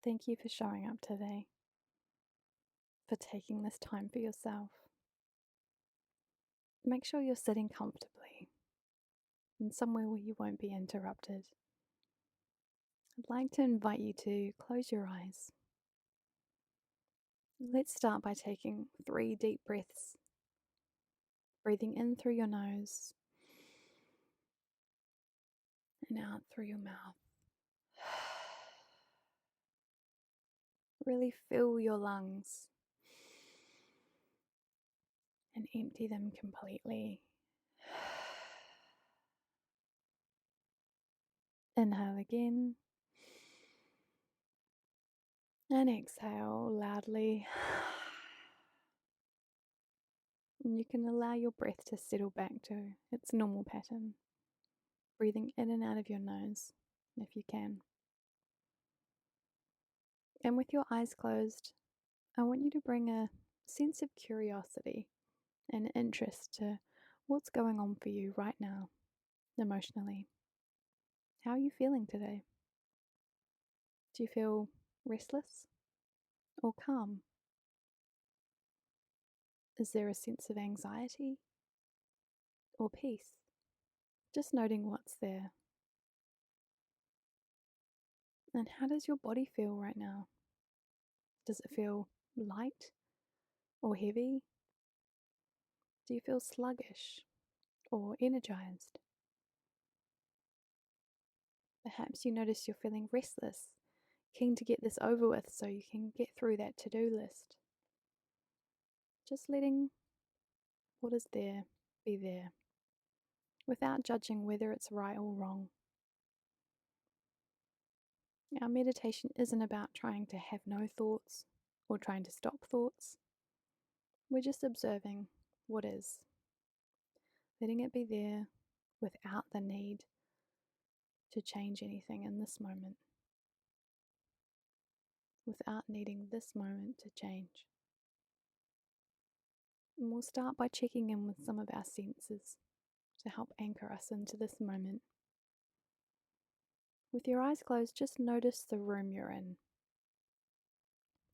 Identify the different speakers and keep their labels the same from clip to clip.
Speaker 1: Thank you for showing up today, for taking this time for yourself. Make sure you're sitting comfortably in somewhere where you won't be interrupted. I'd like to invite you to close your eyes. Let's start by taking 3 deep breaths, breathing in through your nose and out through your mouth. Really fill your lungs and empty them completely. Inhale again and exhale loudly. And you can allow your breath to settle back to its normal pattern, breathing in and out of your nose if you can. And with your eyes closed, I want you to bring a sense of curiosity and interest to what's going on for you right now, emotionally. How are you feeling today? Do you feel restless or calm? Is there a sense of anxiety or peace? Just noting what's there. And how does your body feel right now? Does it feel light or heavy? Do you feel sluggish or energized? Perhaps you notice you're feeling restless, keen to get this over with so you can get through that to-do list. Just letting what is there be there, without judging whether it's right or wrong. Our meditation isn't about trying to have no thoughts or trying to stop thoughts. We're just observing what is, letting it be there without the need to change anything in this moment, without needing this moment to change. And we'll start by checking in with some of our senses to help anchor us into this moment. With your eyes closed, just notice the room you're in,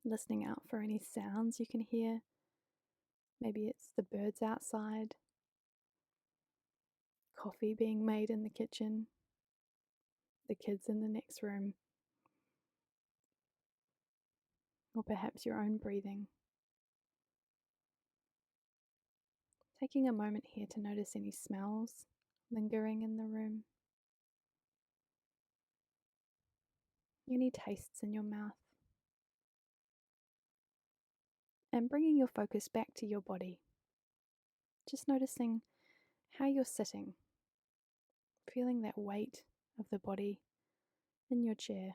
Speaker 1: listening out for any sounds you can hear. Maybe it's the birds outside, coffee being made in the kitchen, the kids in the next room, or perhaps your own breathing. Taking a moment here to notice any smells lingering in the room, any tastes in your mouth, and bringing your focus back to your body. Just noticing how you're sitting, feeling that weight of the body in your chair,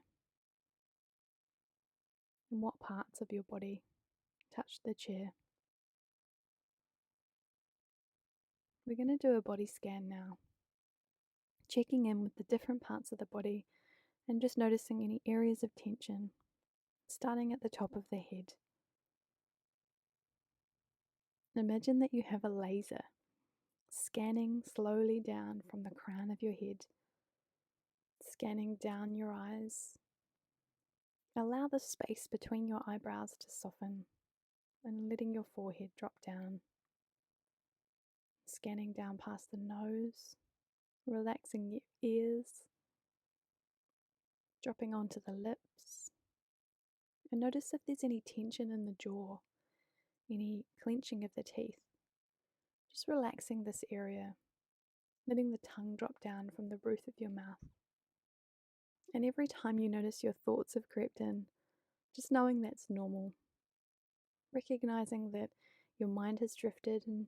Speaker 1: and what parts of your body touch the chair. We're going to do a body scan now, checking in with the different parts of the body and just noticing any areas of tension, starting at the top of the head. Imagine that you have a laser scanning slowly down from the crown of your head, scanning down your eyes. Allow the space between your eyebrows to soften and letting your forehead drop down. Scanning down past the nose, relaxing your ears, dropping onto the lips. And notice if there's any tension in the jaw, any clenching of the teeth. Just relaxing this area, letting the tongue drop down from the roof of your mouth. And every time you notice your thoughts have crept in, just knowing that's normal. Recognizing that your mind has drifted and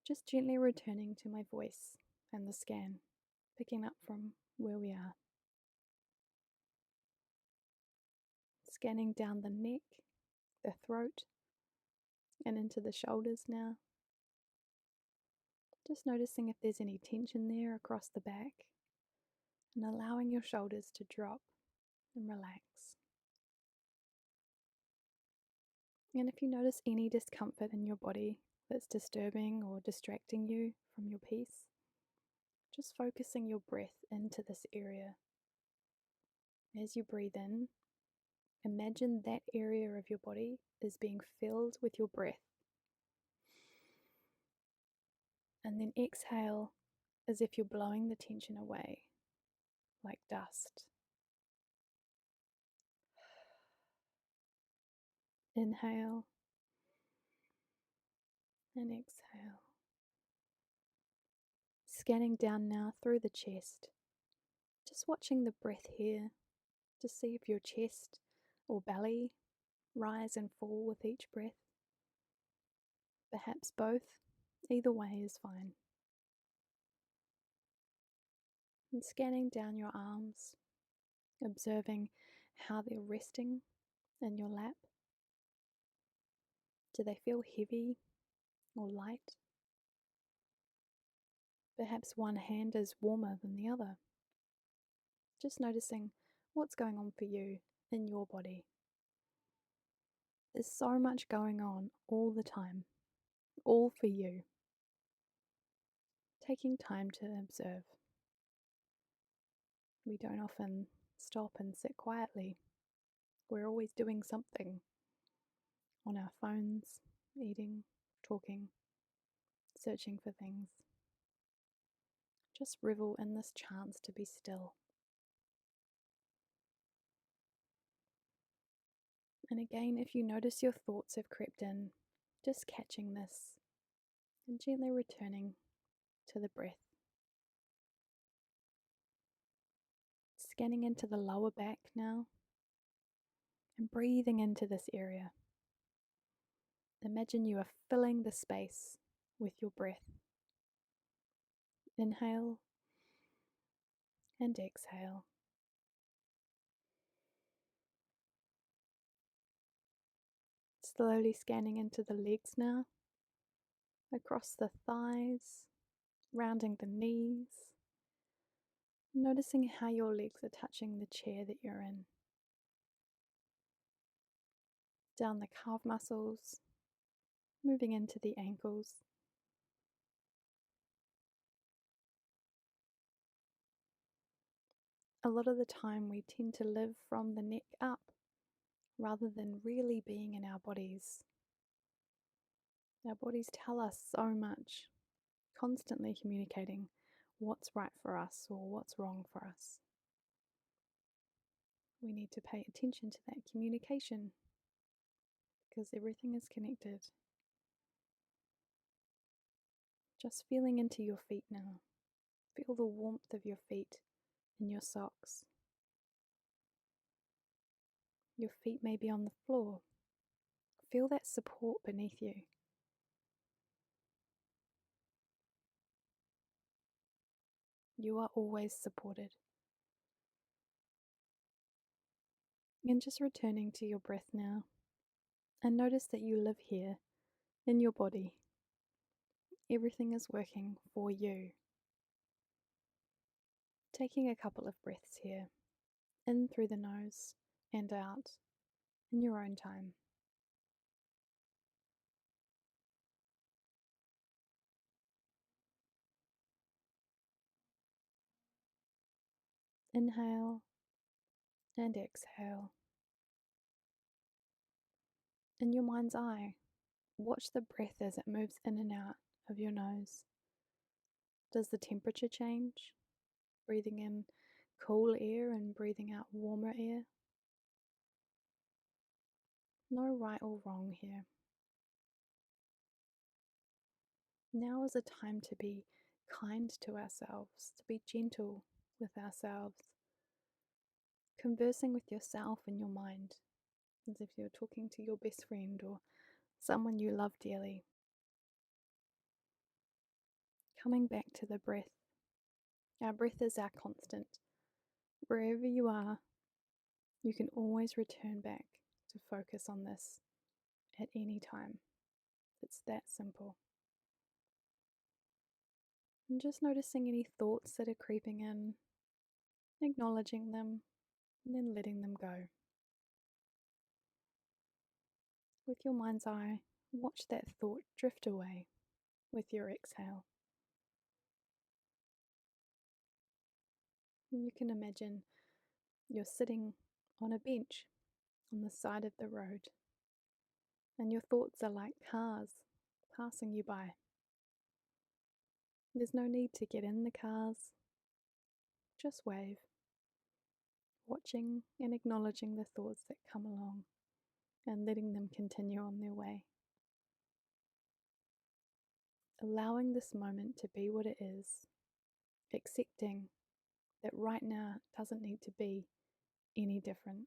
Speaker 1: just gently returning to my voice and the scan, picking up from where we are. Scanning down the neck, the throat, and into the shoulders now. Just noticing if there's any tension there across the back, and allowing your shoulders to drop and relax. And if you notice any discomfort in your body that's disturbing or distracting you from your peace, just focusing your breath into this area. As you breathe in, Imagine that area of your body is being filled with your breath. And then exhale as if you're blowing the tension away like dust. Inhale and exhale. Scanning down now through the chest, just watching the breath here to see if your chest or belly rise and fall with each breath. Perhaps both, either way is fine. And scanning down your arms, observing how they're resting in your lap. Do they feel heavy or light? Perhaps one hand is warmer than the other. Just noticing what's going on for you in your body. There's so much going on all the time, all for you. Taking time to observe. We don't often stop and sit quietly. We're always doing something on our phones, eating, talking, searching for things. Just revel in this chance to be still. And again, if you notice your thoughts have crept in, just catching this and gently returning to the breath. Scanning into the lower back now and breathing into this area. Imagine you are filling the space with your breath. Inhale and exhale. Slowly scanning into the legs now, across the thighs, rounding the knees, noticing how your legs are touching the chair that you're in. Down the calf muscles, moving into the ankles. A lot of the time we tend to live from the neck up rather than really being in our bodies. Our bodies tell us so much, constantly communicating what's right for us or what's wrong for us. We need to pay attention to that communication because everything is connected. Just feeling into your feet now. Feel the warmth of your feet in your socks. Your feet may be on the floor. Feel that support beneath you. You are always supported. And just returning to your breath now. And notice that you live here in your body. Everything is working for you. Taking a couple of breaths here, in through the nose and out in your own time. Inhale and exhale. In your mind's eye, watch the breath as it moves in and out of your nose. Does the temperature change? Breathing in cool air and breathing out warmer air. No right or wrong here. Now is a time to be kind to ourselves, to be gentle with ourselves. Conversing with yourself in your mind, as if you're talking to your best friend or someone you love dearly. Coming back to the breath. Our breath is our constant. Wherever you are, you can always return back to focus on this at any time. It's that simple. And just noticing any thoughts that are creeping in, acknowledging them, and then letting them go. With your mind's eye, watch that thought drift away with your exhale. And you can imagine you're sitting on a bench on the side of the road, and your thoughts are like cars passing you by. There's no need to get in the cars, just wave, watching and acknowledging the thoughts that come along and letting them continue on their way. Allowing this moment to be what it is, accepting that right now doesn't need to be any different.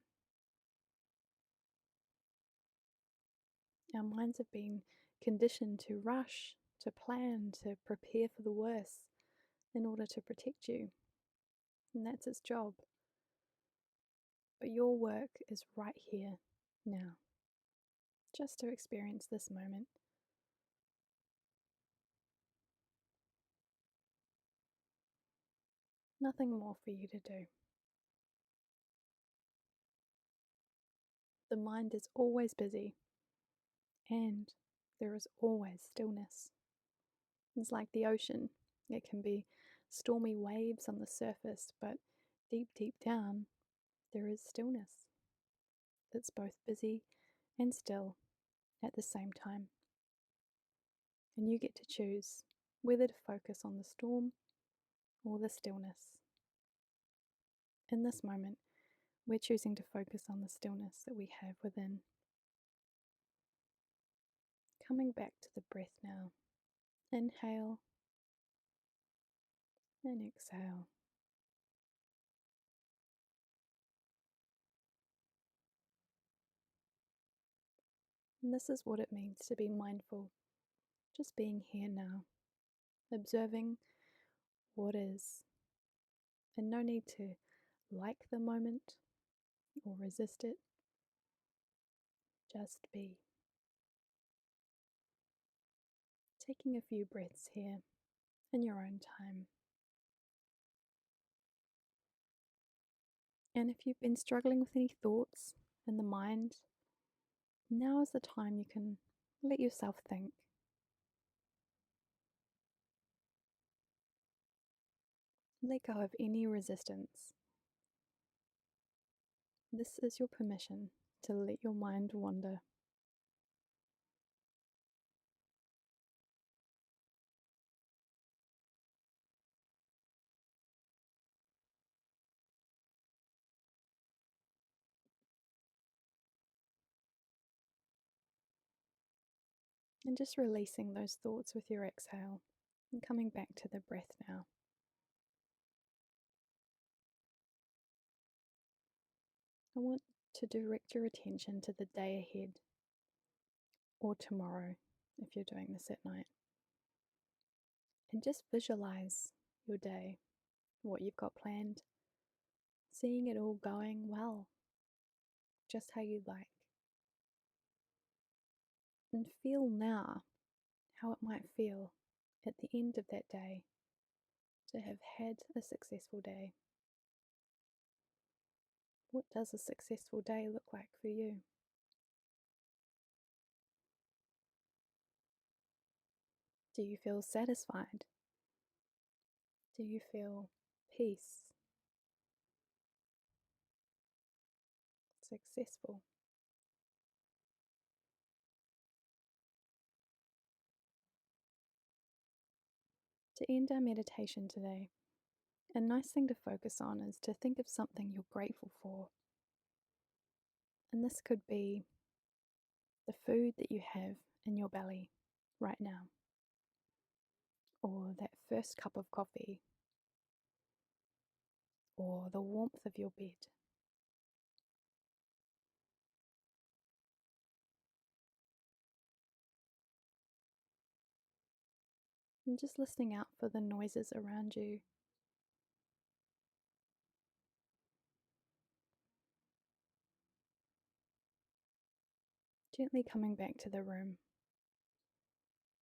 Speaker 1: Our minds have been conditioned to rush, to plan, to prepare for the worst in order to protect you. And that's its job. But your work is right here, now, just to experience this moment. Nothing more for you to do. The mind is always busy, and there is always stillness. It's like the ocean. It can be stormy waves on the surface, but deep, deep down, there is stillness. It's both busy and still at the same time. And you get to choose whether to focus on the storm or the stillness. In this moment, we're choosing to focus on the stillness that we have within. Coming back to the breath now. Inhale and exhale. And this is what it means to be mindful. Just being here now, observing what is, and no need to like the moment or resist it. Just be. Taking a few breaths here in your own time. And if you've been struggling with any thoughts in the mind, now is the time you can let yourself think. Let go of any resistance. This is your permission to let your mind wander. And just releasing those thoughts with your exhale and coming back to the breath now. I want to direct your attention to the day ahead or tomorrow if you're doing this at night. And just visualize your day, what you've got planned, seeing it all going well, just how you'd like. And feel now how it might feel at the end of that day to have had a successful day. What does a successful day look like for you? Do you feel satisfied? Do you feel peace? Successful? To end our meditation today, a nice thing to focus on is to think of something you're grateful for. And this could be the food that you have in your belly right now, or that first cup of coffee, or the warmth of your bed. And just listening out for the noises around you. Gently coming back to the room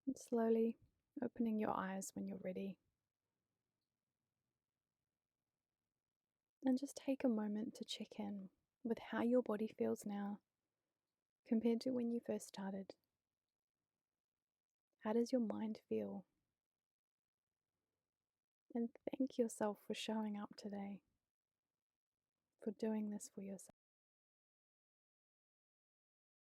Speaker 1: and slowly opening your eyes when you're ready. And just take a moment to check in with how your body feels now compared to when you first started. How does your mind feel? And thank yourself for showing up today, for doing this for yourself.